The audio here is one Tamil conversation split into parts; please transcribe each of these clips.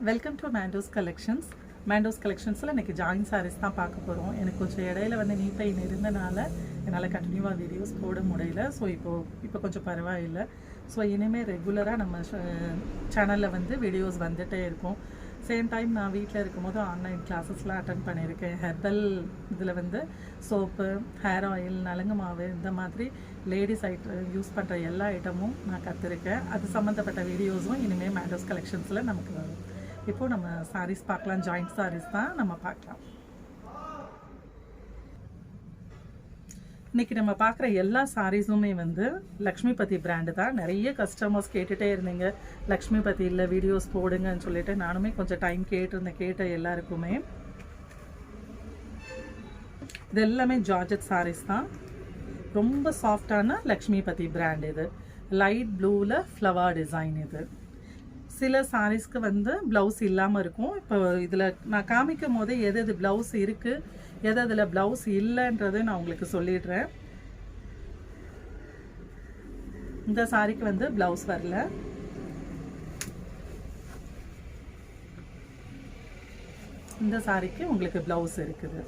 Welcome to Mandos collections. Mandos கலெக்ஷன்ஸில் இன்றைக்கி ஜாயின் சாரீஸ் தான் பார்க்க போகிறோம். எனக்கு கொஞ்சம் இடையில வந்து நீ பெயின் இருந்தனால என்னால் கண்டினியூவாக வீடியோஸ் போட முடியல. ஸோ இப்போ கொஞ்சம் பரவாயில்லை. ஸோ இனிமேல் ரெகுலராக நம்ம சேனலில் வந்து வீடியோஸ் வந்துகிட்டே இருக்கும். சேம் டைம் நான் வீட்டில் இருக்கும்போது ஆன்லைன் கிளாஸஸ்லாம் அட்டன் பண்ணியிருக்கேன். ஹெர்பல் இதில் வந்து சோப்பு, ஹேர் ஆயில், நலங்கு மாவு, இந்த மாதிரி லேடிஸ் யூஸ் பண்ணுற எல்லா ஐட்டமும் நான் கற்றுருக்கேன். அது சம்மந்தப்பட்ட வீடியோஸும் இனிமேல் மேண்டோஸ் கலெக்ஷன்ஸில் நமக்கு வரும். இப்போது நம்ம சாரீஸ் பார்க்கலாம். ஜாயிண்ட் சாரீஸ் தான் நம்ம பார்க்கலாம். இன்றைக்கி நம்ம பார்க்குற எல்லா சாரீஸுமே வந்து லக்ஷ்மிபதி பிராண்டு தான். நிறைய கஸ்டமர்ஸ் கேட்டுகிட்டே இருந்தீங்க, லக்ஷ்மிபதி இல்லை வீடியோஸ் போடுங்கன்னு சொல்லிட்டு. நானுமே கொஞ்சம் டைம் கேட்ட எல்லாருக்குமே. இது எல்லாமே ஜார்ஜெட் சாரீஸ் தான். ரொம்ப சாஃப்டான லக்ஷ்மிபதி பிராண்ட். இது லைட் ப்ளூவில் ஃப்ளவர் டிசைன். இது சில சாரீஸ்க்கு வந்து ப்ளவுஸ் இல்லாமல் இருக்கும். இப்போ இதில் நான் காமிக்கும் போதே எது ப்ளவுஸ் இருக்குது, எது அதில் ப்ளவுஸ் இல்லைன்றதை நான் உங்களுக்கு சொல்லிடுறேன். இந்த சாரிக்கு வந்து ப்ளவுஸ் வரல. இந்த சாரிக்கு உங்களுக்கு ப்ளவுஸ் இருக்குது.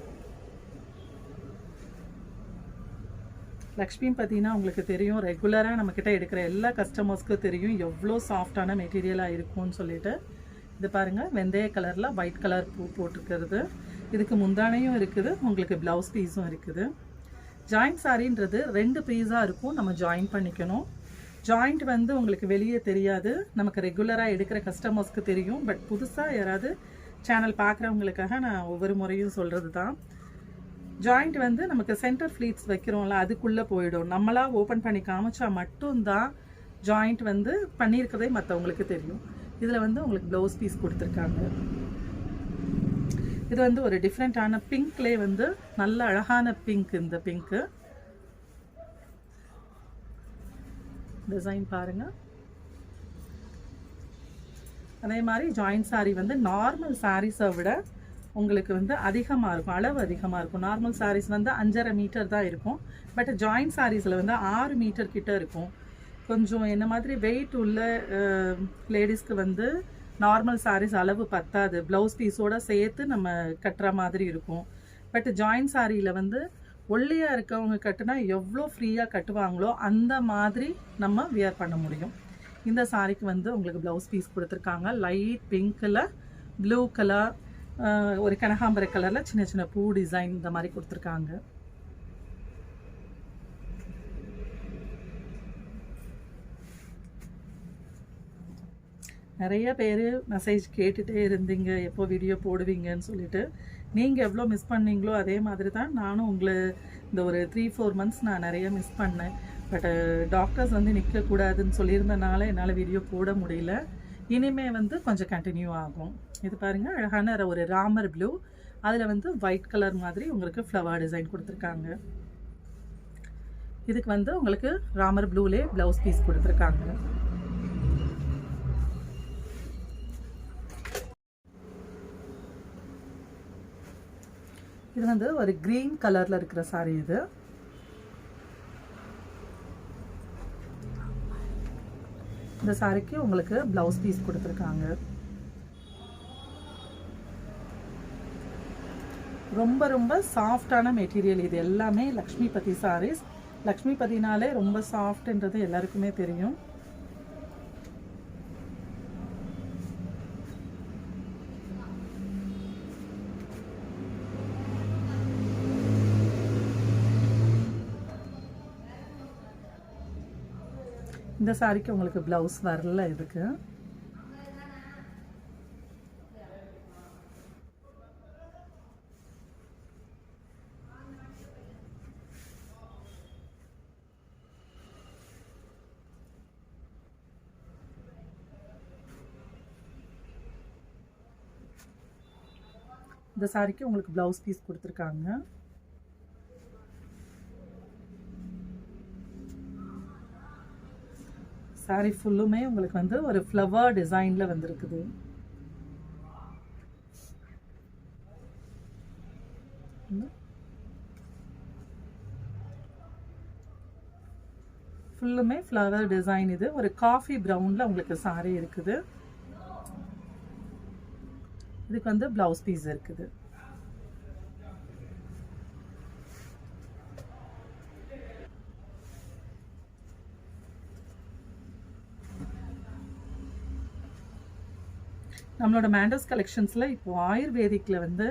லக்ஷ்மிபதினா உங்களுக்கு தெரியும், ரெகுலராக நம்மக்கிட்ட எடுக்கிற எல்லா கஸ்டமர்ஸ்க்கும் தெரியும் எவ்வளோ சாஃப்டான மெட்டீரியலாக இருக்கும்னு சொல்லிட்டு. இது பாருங்கள், வெந்தய கலரில் ஒயிட் கலர் பூ போட்டிருக்கிறது. இதுக்கு முந்தானையும் இருக்குது, உங்களுக்கு ப்ளவுஸ் பீஸும் இருக்குது. ஜாயிண்ட் சாரின்றது 2 பீஸாக இருக்கும், நம்ம ஜாயின் பண்ணிக்கணும். ஜாயிண்ட் வந்து உங்களுக்கு வெளியே தெரியாது, நமக்கு ரெகுலராக எடுக்கிற கஸ்டமர்ஸ்க்கு தெரியும். பட் புதுசாக யாராவது சேனல் பார்க்குறவங்களுக்காக நான் ஒவ்வொரு முறையும் சொல்கிறது தான். ஜாயிண்ட் வந்து நமக்கு சென்டர் ஃப்ளீட்ஸ் வைக்கிறோம்ல, அதுக்குள்ளே போயிடும். நம்மளாக ஓப்பன் பண்ணி காமிச்சா மட்டும்தான் ஜாயிண்ட் வந்து பண்ணியிருக்கிறதே மற்றவங்களுக்கு தெரியும். இதில் வந்து உங்களுக்கு ப்ளவுஸ் பீஸ் கொடுத்துருக்காங்க. இது வந்து ஒரு டிஃப்ரெண்ட்டான பிங்க்லே வந்து நல்ல அழகான பிங்க். இந்த பிங்க்கு டிசைன் பாருங்கள். அதே மாதிரி ஜாயிண்ட் சாரீ வந்து நார்மல் சாரீஸை விட உங்களுக்கு வந்து அதிகமாக இருக்கும், அளவு அதிகமாக இருக்கும். நார்மல் சாரீஸ் வந்து 5.5 மீட்டர் தான் இருக்கும். பட் ஜாயிண்ட் சாரீஸில் வந்து 6 மீட்டர் கிட்ட இருக்கும். கொஞ்சம் என்ன மாதிரி வெயிட் உள்ள லேடிஸ்க்கு வந்து நார்மல் சாரீஸ் அளவு பத்தாது, ப்ளவுஸ் பீஸோடு சேர்த்து நம்ம கட்டுற மாதிரி இருக்கும். பட் ஜாயிண்ட் சாரியில் வந்து ஒல்லியாக இருக்கவங்க கட்டுனா எவ்வளோ ஃப்ரீயாக கட்டுவாங்களோ அந்த மாதிரி நம்ம வியர் பண்ண முடியும். இந்த சாரிக்கு வந்து உங்களுக்கு ப்ளவுஸ் பீஸ் கொடுத்துருக்காங்க. லைட் பிங்க்கில் ப்ளூ கலர், ஒரு கனகாம்பர கலரில் சின்ன சின்ன பூ டிசைன் இந்த மாதிரி கொடுத்துருக்காங்க. நிறைய பேர் மெசேஜ் கேட்டுகிட்டே இருந்தீங்க, எப்போ வீடியோ போடுவீங்கன்னு சொல்லிட்டு. நீங்கள் எவ்வளோ மிஸ் பண்ணீங்களோ அதே மாதிரி தான் நானும் உங்களை இந்த ஒரு 3-4 மந்த்ஸ் நான் நிறைய மிஸ் பண்ணேன். பட் டாக்டர்ஸ் வந்து நிற்கக்கூடாதுன்னு சொல்லியிருந்தனால என்னால் வீடியோ போட முடியல. இனிமே வந்து கொஞ்சம் கண்டினியூ ஆகும். இது பாருங்கள், அழகான ஒரு ராமர் ப்ளூ, அதில் வந்து ஒயிட் கலர் மாதிரி உங்களுக்கு ஃப்ளவர் டிசைன் கொடுத்துருக்காங்க. இதுக்கு வந்து உங்களுக்கு ராமர் ப்ளூலே ப்ளவுஸ் பீஸ் கொடுத்துருக்காங்க. இது வந்து ஒரு கிரீன் கலரில் இருக்கிற சாரி. இது இந்த சாரிக்கு உங்களுக்கு ப்ளவுஸ் பீஸ் கொடுத்துருக்காங்க. ரொம்ப ரொம்ப சாஃப்டான மெட்டீரியல். இது எல்லாமே லக்ஷ்மிபதி சாரீஸ். லக்ஷ்மிபதினாலே ரொம்ப சாஃப்ட்ன்றது எல்லாருக்குமே தெரியும். இந்த சாரிக்கு உங்களுக்கு ப்ளவுஸ் வரல. இதுக்கு இந்த சாரிக்கு உங்களுக்கு ப்ளவுஸ் பீஸ் கொடுத்துருக்காங்க. சாரி ஃபுல்லுமே உங்களுக்கு வந்து ஒரு ஃப்ளவர் டிசைனில் வந்திருக்குது. ஃபுல்லுமே ஃப்ளவர் டிசைன். இது ஒரு காஃபி ப்ரௌனில் உங்களுக்கு சாரி இருக்குது. இதுக்கு வந்து ப்ளவுஸ் பீஸ் இருக்குது. நம்மளோட மேண்டோஸ் கலெக்ஷன்ஸில் இப்போ ஆயுர்வேதிக்கில் வந்து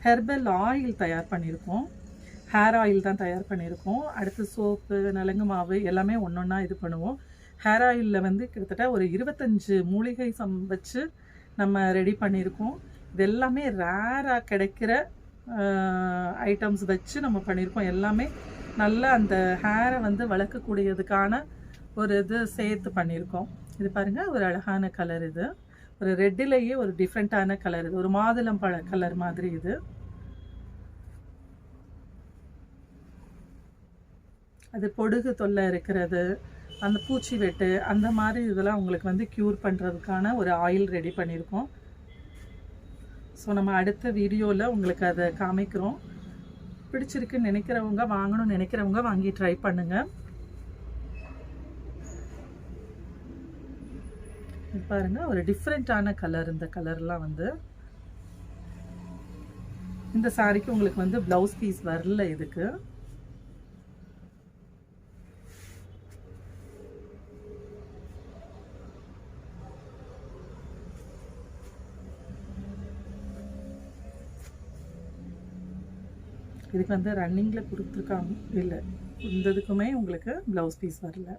ஹெர்பல் ஆயில் தயார் பண்ணியிருக்கோம். ஹேர் ஆயில் தான் தயார் பண்ணியிருக்கோம். அடுத்து சோப்பு, நலங்கு மாவு எல்லாமே ஒன்றா இது பண்ணுவோம். ஹேர் ஆயிலில் வந்து கிட்டத்தட்ட ஒரு 25 மூலிகை வச்சு நம்ம ரெடி பண்ணியிருக்கோம். இது எல்லாமே ரேராக கிடைக்கிற ஐட்டம்ஸ் வச்சு நம்ம பண்ணியிருக்கோம். எல்லாமே நல்லா அந்த ஹேரை வந்து வளர்க்கக்கூடியதுக்கான ஒரு இது சேர்த்து பண்ணியிருக்கோம். இது பாருங்கள், ஒரு அழகான கலர். இது ஒரு ரெட்டிலேயே ஒரு டிஃப்ரெண்ட்டான கலர். இது ஒரு மாதுளம் பழ கலர் மாதிரி. இது அது பொடுகு தொல்லை இருக்கிறது, அந்த பூச்சி வெட்டு, அந்த மாதிரி இதெல்லாம் உங்களுக்கு வந்து க்யூர் பண்ணுறதுக்கான ஒரு ஆயில் ரெடி பண்ணியிருக்கோம். ஸோ நம்ம அடுத்த வீடியோவில் உங்களுக்கு அதை காமிக்கிறோம். பிடிச்சிருக்குன்னு நினைக்கிறவங்க, வாங்கணும்னு நினைக்கிறவங்க வாங்கி ட்ரை பண்ணுங்கள். பாருங்கள், ஒரு டிஃப்ரெண்ட்டான கலர். இந்த கலர்லாம் வந்து இந்த சாரிக்கு உங்களுக்கு வந்து ப்ளவுஸ் பீஸ் வரல. இதுக்கு இதுக்கு வந்து ரன்னிங்கில் கொடுத்துருக்காங்க. இல்லை, இந்த இதுக்குமே உங்களுக்கு ப்ளவுஸ் பீஸ் வரல.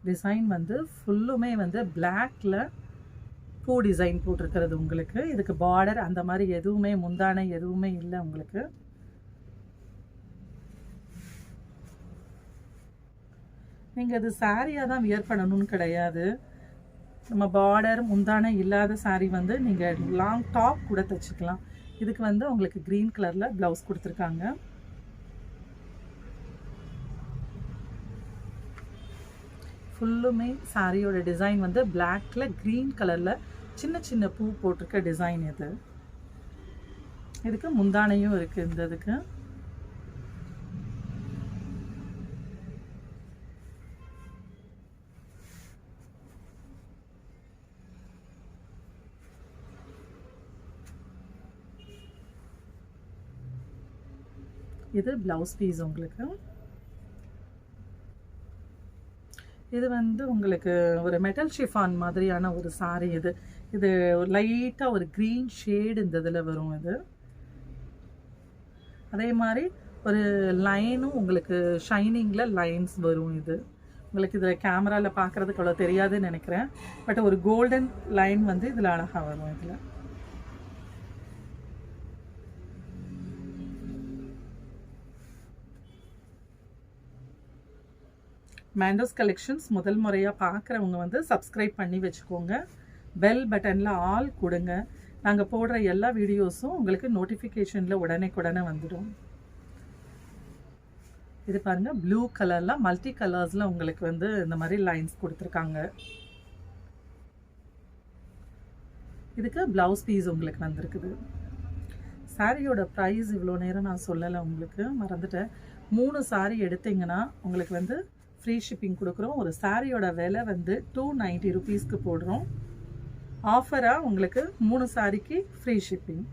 டிசைன் வந்து ஃபுல்லுமே வந்து பிளாக்ல பூ டிசைன் போட்டிருக்கிறது உங்களுக்கு. இதுக்கு பார்டர் அந்த மாதிரி எதுவுமே, முந்தானை எதுவுமே இல்லை உங்களுக்கு. நீங்கள் அது சாரியாக தான் வியர் பண்ணணும்னு கிடையாது. நம்ம பார்டர் முந்தானை இல்லாத சாரீ வந்து நீங்கள் லாங் டாப் கூட தைச்சிக்கலாம். இதுக்கு வந்து உங்களுக்கு க்ரீன் கலரில் ப்ளவுஸ் கொடுத்துருக்காங்க. ஃபுல்லுமே சாரியோட டிசைன் வந்து பிளாக்ல க்ரீன் கலரில் சின்ன சின்ன பூ போட்டிருக்க டிசைன் இது. இதுக்கு முந்தானையும் இருக்குது. இந்த இதுக்கு இது ப்ளவுஸ் பீஸ் உங்களுக்கு. இது வந்து உங்களுக்கு ஒரு மெட்டல் ஷிஃபான் மாதிரியான ஒரு சாரி. இது லைட்டாக ஒரு க்ரீன் ஷேடு இந்த இதில் வரும். இது அதே மாதிரி ஒரு லைனும் உங்களுக்கு ஷைனிங்கில் லைன்ஸ் வரும். இது உங்களுக்கு இதில் கேமராவில் பார்க்குறதுக்கு அவ்வளோ தெரியாதுன்னு நினைக்கிறேன். பட் ஒரு கோல்டன் லைன் வந்து இதில் அழகாக வரும். இதில் மேண்டோஸ் கலெக்ஷன்ஸ் முதல் முறையாக பார்க்குறவங்க வந்து சப்ஸ்கிரைப் பண்ணி வச்சுக்கோங்க. பெல் பட்டனில் ஆல் கொடுங்க. நாங்கள் போடுற எல்லா வீடியோஸும் உங்களுக்கு நோட்டிஃபிகேஷனில் உடனே வந்துடும். இது பாருங்கள், ப்ளூ கலரில் மல்டி கலர்ஸில் உங்களுக்கு வந்து இந்த மாதிரி லைன்ஸ் கொடுத்துருக்காங்க. இதுக்கு ப்ளவுஸ் பீஸ் உங்களுக்கு வந்திருக்குது. சாரியோட ப்ரைஸ் இவ்வளோ நேரம் நான் சொல்லலை, உங்களுக்கு மறந்துட்டேன். 3 சாரி எடுத்திங்கன்னா உங்களுக்கு வந்து ஃப்ரீ ஷிப்பிங் கொடுக்குறோம். ஒரு சாரியோட விலை வந்து 290 ருபீஸ்க்கு போடுறோம். ஆஃபராக உங்களுக்கு 3 சாரிக்கு ஃப்ரீ ஷிப்பிங்.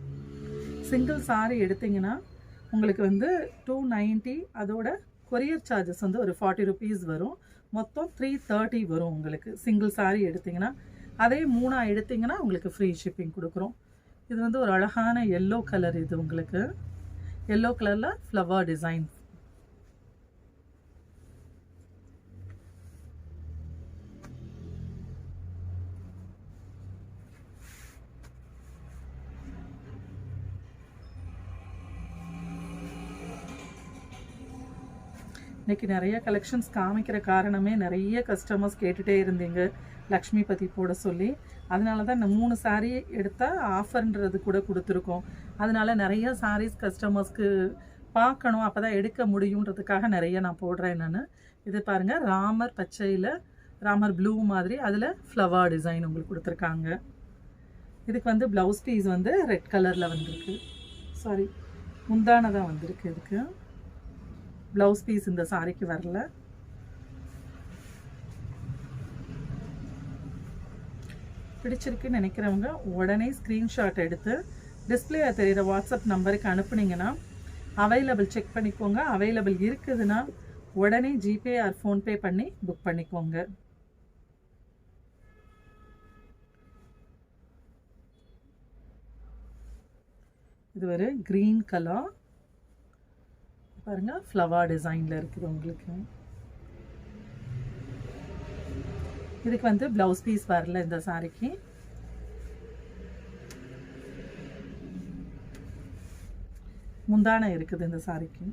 சிங்கிள் சாரி எடுத்திங்கன்னா உங்களுக்கு வந்து 290, அதோட கொரியர் சார்ஜஸ் வந்து ஒரு 40 ருபீஸ் வரும். மொத்தம் 330 வரும் உங்களுக்கு சிங்கிள் சாரி எடுத்திங்கன்னா. அதே 3 எடுத்திங்கன்னா உங்களுக்கு ஃப்ரீ ஷிப்பிங் கொடுக்குறோம். இது வந்து ஒரு அழகான எல்லோ கலர். இது உங்களுக்கு எல்லோ கலரில் ஃப்ளவர் டிசைன். இன்றைக்கி நிறைய கலெக்ஷன்ஸ் காமிக்கிற காரணமே நிறைய கஸ்டமர்ஸ் கேட்டுகிட்டே இருந்தீங்க லக்ஷ்மி பற்றி போட சொல்லி. அதனால தான் இந்த 3 சாரீ எடுத்தால் ஆஃபர்ன்றது கூட கொடுத்துருக்கோம். அதனால நிறைய சாரீஸ் கஸ்டமர்ஸ்க்கு பார்க்கணும், அப்போ தான் எடுக்க முடியுன்றதுக்காக நிறைய நான் போடுறேன் நான். இது பாருங்கள், ராமர் பச்சையில் ராமர் ப்ளூ மாதிரி அதில் ஃப்ளவர் டிசைன் உங்களுக்கு கொடுத்துருக்காங்க. இதுக்கு வந்து ப்ளவுஸ் பீஸ் வந்து ரெட் கலரில் வந்திருக்கு. சாரி, முந்தானை தான் வந்திருக்கு. இதுக்கு ப்ளவுஸ் பீஸ் இந்த சாரிக்கு வரல. பிடிச்சிருக்குன்னு நினைக்கிறவங்க உடனே ஸ்க்ரீன்ஷாட் எடுத்து டிஸ்பிளே தெரிகிற வாட்ஸ்அப் நம்பருக்கு அனுப்புனீங்கன்னா அவைலபிள் செக் பண்ணிக்கோங்க. அவைலபிள் இருக்குதுன்னா உடனே ஜிபே ஆர் ஃபோன்பே பண்ணி புக் பண்ணிக்கோங்க. இது ஒரு க்ரீன் கலர் பாருங்க, ஃப்ளவர் டிசைனில் இருக்குது உங்களுக்கு. இதுக்கு வந்து ப்ளவுஸ் பீஸ் வரல இந்த சாரிக்கு. முந்தானை இருக்குது இந்த சாரிக்கு.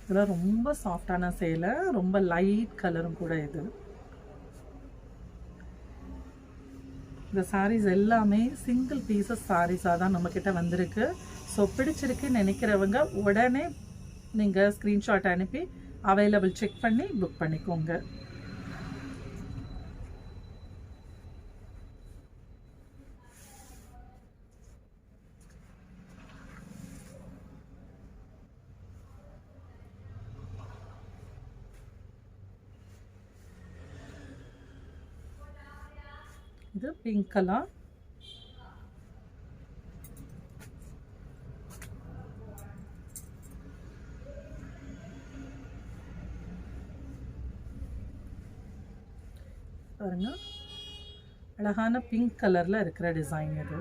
இதெல்லாம் ரொம்ப சாஃப்டான சேலை, ரொம்ப லைட் கலரும் கூட. இது இந்த சாரீஸ் எல்லாமே சிங்கிள் பீசஸ் சாரீஸாக தான் நம்மக்கிட்ட வந்திருக்கு. ஸோ பிடிச்சிருக்குன்னு நினைக்கிறவங்க உடனே நீங்கள் ஸ்க்ரீன்ஷாட் அனுப்பி அவைலபிள் செக் பண்ணி புக் பண்ணிக்கோங்க. இது பிங்க் கலர். பாருங்க, அழகான பிங்க் கலர்ல இருக்கிற டிசைன். இது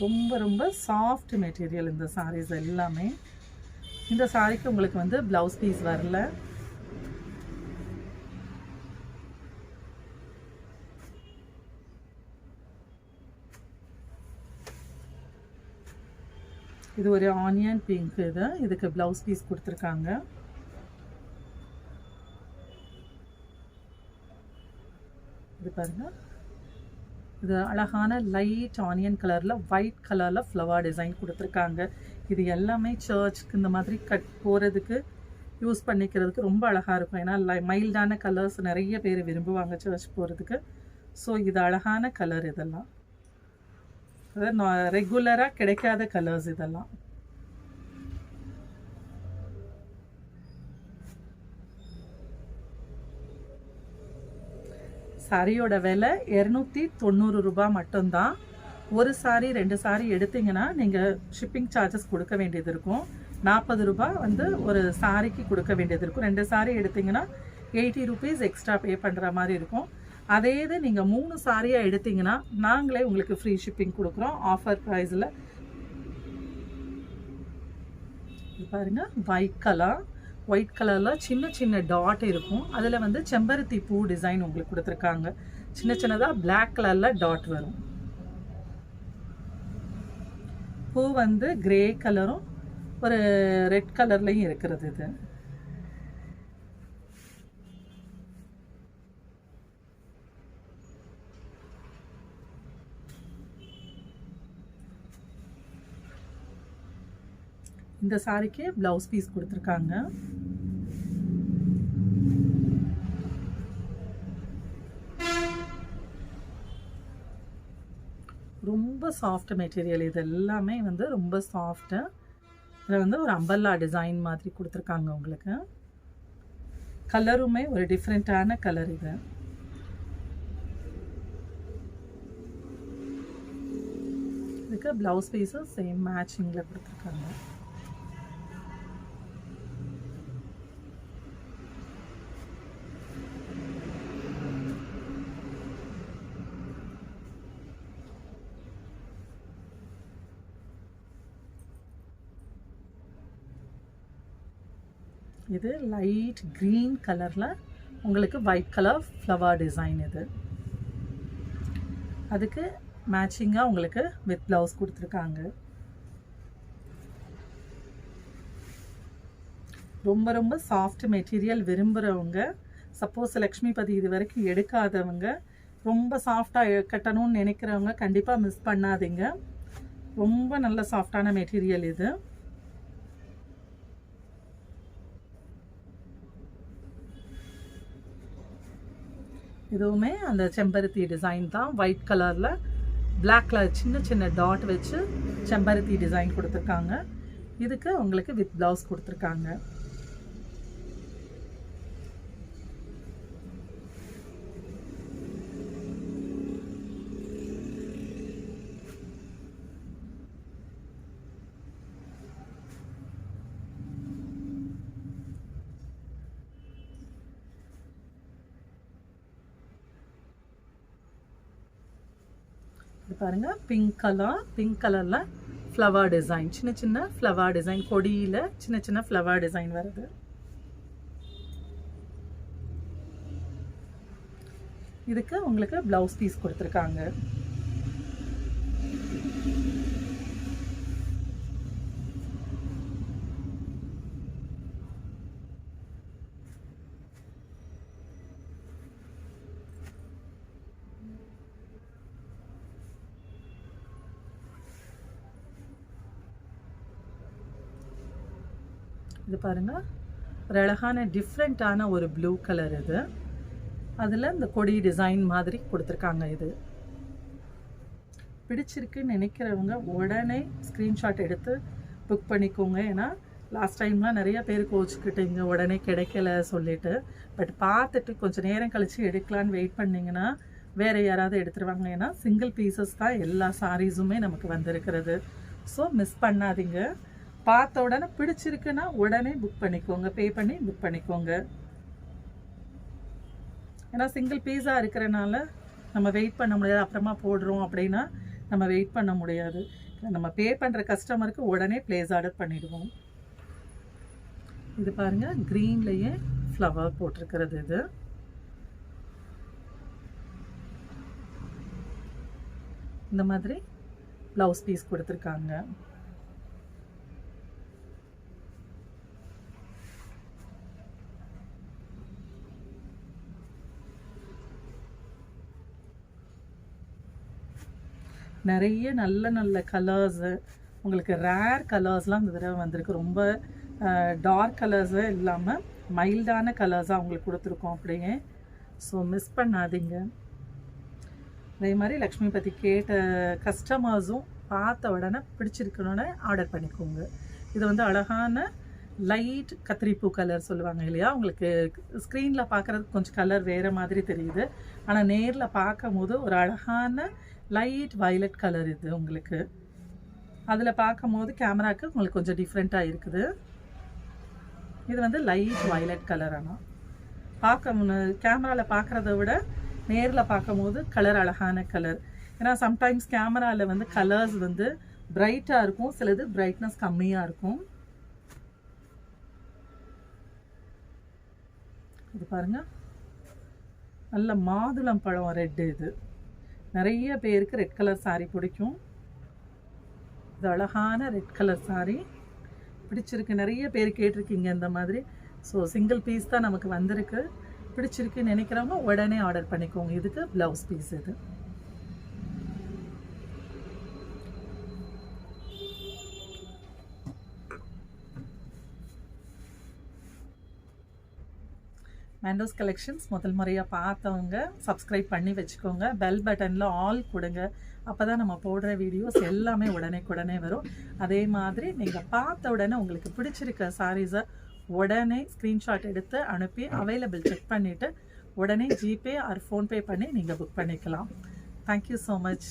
ரொம்ப ரொம்ப சாஃப்ட் மெட்டீரியல் இந்த சாரீஸ் எல்லாமே. இந்த சாரிக்கு உங்களுக்கு வந்து ப்ளவுஸ் பீஸ் வரல. இது ஒரு ஆனியன் பிங்க். இதுக்கு ப்ளவுஸ் பீஸ் கொடுத்துருக்காங்க. இது பாருங்க, இது அழகான லைட் ஆனியன் கலரில் ஒயிட் கலரில் ஃப்ளவர் டிசைன் கொடுத்துருக்காங்க. இது எல்லாமே சர்ச்சுக்கு இந்த மாதிரி கட் போகிறதுக்கு யூஸ் பண்ணிக்கிறதுக்கு ரொம்ப அழகாக இருக்கும். ஏன்னா மைல்டான கலர்ஸ் நிறைய பேர் விரும்புவாங்க சர்ச் போகிறதுக்கு. ஸோ இது அழகான கலர். இதெல்லாம் அதாவது ரெகுலராக கிடைக்காத கலர்ஸ் இதெல்லாம். சாரியோட விலை 290 ரூபாய் மட்டும்தான். ஒரு சாரி 2 சாரி எடுத்தீங்கன்னா நீங்கள் ஷிப்பிங் சார்ஜஸ் கொடுக்க வேண்டியது இருக்கும். 40 ரூபாய் வந்து ஒரு சாரிக்கு கொடுக்க வேண்டியது இருக்கும். 2 சாரி எடுத்தீங்கன்னா 80 ருபீஸ் எக்ஸ்ட்ரா பே பண்ணுற மாதிரி இருக்கும். அதே இது நீங்கள் 3 சாரியாக எடுத்தீங்கன்னா நாங்களே உங்களுக்கு ஃப்ரீ ஷிப்பிங் கொடுக்குறோம் ஆஃபர் ப்ரைஸில். பாருங்க, ஒயிட் கலரில் சின்ன சின்ன டாட் இருக்கும். அதில் வந்து செம்பருத்தி பூ டிசைன் உங்களுக்கு கொடுத்துருக்காங்க. சின்ன சின்னதாக பிளாக் கலரில் டாட் வரும். பூ வந்து கிரே கலரும் ஒரு ரெட் கலர்லையும் இருக்கிறது. இது இந்த சாரிக்கு ப்ளவுஸ் பீஸ் கொடுத்துருக்காங்க. ரொம்ப சாஃப்ட் மெட்டீரியல். இது எல்லாமே வந்து ரொம்ப சாஃப்ட்டு. இதில் வந்து ஒரு அம்பர்லா டிசைன் மாதிரி கொடுத்துருக்காங்க உங்களுக்கு. கலருமே ஒரு டிஃப்ரெண்ட்டான கலர். இது இதுக்கு ப்ளவுஸ் பீஸும் சேம் மேட்சிங்கில் கொடுத்துருக்காங்க. இது லைட் க்ரீன் கலரில் உங்களுக்கு ஒயிட் கலர் ஃப்ளவர் டிசைன். இது அதுக்கு மேட்சிங்காக உங்களுக்கு வித் ப்ளவுஸ் கொடுத்துருக்காங்க. ரொம்ப ரொம்ப சாஃப்ட் மெட்டீரியல் விரும்புகிறவங்க, சப்போஸ் லக்ஷ்மிபதி இது வரைக்கும் எடுக்காதவங்க, ரொம்ப சாஃப்டாக கட்டணும்னு நினைக்கிறவங்க கண்டிப்பாக மிஸ் பண்ணாதீங்க. ரொம்ப நல்ல சாஃப்டான மெட்டீரியல் இது. இதுவுமே அந்த செம்பருத்தி டிசைன் தான். ஒயிட் கலரில் பிளாக் கலர் சின்ன சின்ன டாட் வச்சு செம்பருத்தி டிசைன் கொடுத்துருக்காங்க. இதுக்கு உங்களுக்கு வித் ப்ளவுஸ் கொடுத்துருக்காங்க. பாருங்க பிங்க் கலர்ல ஃப்ளவர் டிசைன், சின்ன சின்ன ஃப்ளவர் டிசைன், கொடியில சின்ன சின்ன ஃப்ளவர் டிசைன் வருது. இதுக்கு உங்களுக்கு பிளவுஸ் பீஸ் கொடுத்துருக்காங்க. இது பாருங்க, ஒரு அழகான டிஃப்ரெண்ட்டான ஒரு ப்ளூ கலர். இது அதில் இந்த கொடி டிசைன் மாதிரி கொடுத்துருக்காங்க. இது பிடிச்சிருக்குன்னு நினைக்கிறவங்க உடனே ஸ்க்ரீன்ஷாட் எடுத்து புக் பண்ணிக்கோங்க. ஏன்னா லாஸ்ட் டைம்லாம் நிறைய பேர் கோச்சிக்கிட்டீங்க உடனே கிடைக்கல சொல்லிட்டு. பட் பார்த்துட்டு கொஞ்சம் நேரம் கழித்து எடுக்கலான்னு வெயிட் பண்ணிங்கன்னா வேறு யாராவது எடுத்துருவாங்க. ஏன்னா சிங்கிள் பீசஸ் தான் எல்லா சாரீஸுமே நமக்கு வந்திருக்கிறது. ஸோ மிஸ் பண்ணாதீங்க. பார்த்த உடனே பிடிச்சிருக்குன்னா உடனே புக் பண்ணிக்கோங்க, பே பண்ணி புக் பண்ணிக்கோங்க. ஏன்னா சிங்கிள் பீஸாக இருக்கிறனால நம்ம வெயிட் பண்ண முடியாது. அப்புறமா போடுறோம் அப்படின்னா நம்ம வெயிட் பண்ண முடியாது. நம்ம பே பண்ணுற கஸ்டமருக்கு உடனே ப்ளேஸ் ஆர்டர் பண்ணிடுவோம். இது பாருங்கள், க்ரீன்லேயே ஃப்ளவர் போட்டிருக்கிறது. இது இந்த மாதிரி ப்ளவுஸ் பீஸ் கொடுத்துருக்காங்க. நிறைய நல்ல நல்ல கலர்ஸு, உங்களுக்கு ரேர் கலர்ஸ்லாம் இந்த தடவை வந்திருக்கு. ரொம்ப டார்க் கலர்ஸு இல்லாமல் மைல்டான கலர்ஸாக உங்களுக்கு கொடுத்துருக்கோம் அப்படியே. ஸோ மிஸ் பண்ணாதீங்க. அதே மாதிரி லக்ஷ்மி பற்றி கேட்ட கஸ்டமர்ஸும் பார்த்த உடனே பிடிச்சிருக்கணுன்னு ஆர்டர் பண்ணிக்கோங்க. இது வந்து அழகான லைட் கத்திரிப்பூ கலர் சொல்லுவாங்க இல்லையா. உங்களுக்கு ஸ்க்ரீனில் பார்க்குறதுக்கு கொஞ்சம் கலர் வேறு மாதிரி தெரியுது. ஆனால் நேரில் பார்க்கும் போது ஒரு அழகான லைட் வயலட் கலர். இது உங்களுக்கு அதில் பார்க்கும் போது கேமராவுக்கு உங்களுக்கு கொஞ்சம் டிஃப்ரெண்ட்டாக இருக்குது. இது வந்து லைட் வயலட் கலர். ஆனால் கேமராவில் பார்க்குறத விட நேரில் பார்க்கும் போது கலர் அழகான கலர். ஏன்னா சம்டைம்ஸ் கேமராவில் வந்து கலர்ஸ் வந்து பிரைட்டாக இருக்கும், சிலது பிரைட்னஸ் கம்மியாக இருக்கும். இது பாருங்கள், நல்ல மாதுளம் பழம் ரெட்டு. இது நிறைய பேருக்கு ரெட் கலர் சாரீ பிடிக்கும். இது அழகான ரெட் கலர் சாரீ பிடிச்சிருக்கு. நிறைய பேர் கேட்டிருக்கீங்க இந்த மாதிரி. ஸோ சிங்கிள் பீஸ் தான் நமக்கு வந்திருக்கு. பிடிச்சிருக்குன்னு நினைக்கிறவங்க உடனே ஆர்டர் பண்ணிக்கோங்க. இதுக்கு ப்ளவுஸ் பீஸ். இது மேண்டோஸ் கலெக்ஷன்ஸ் முதல் முறையாக பார்த்தவங்க சப்ஸ்கிரைப் பண்ணி வச்சுக்கோங்க. பெல் பட்டனில் ஆல் கொடுங்க. அப்போ தான் நம்ம போடுற வீடியோஸ் எல்லாமே உடனே வரும். அதே மாதிரி நீங்கள் பார்த்த உடனே உங்களுக்கு பிடிச்சிருக்க சாரீஸை உடனே ஸ்க்ரீன்ஷாட் எடுத்து அனுப்பி அவைலபிள் செக் பண்ணிவிட்டு உடனே ஜிபே ஆர் ஃபோன்பே பண்ணி நீங்கள் புக் பண்ணிக்கலாம். Thank you so much.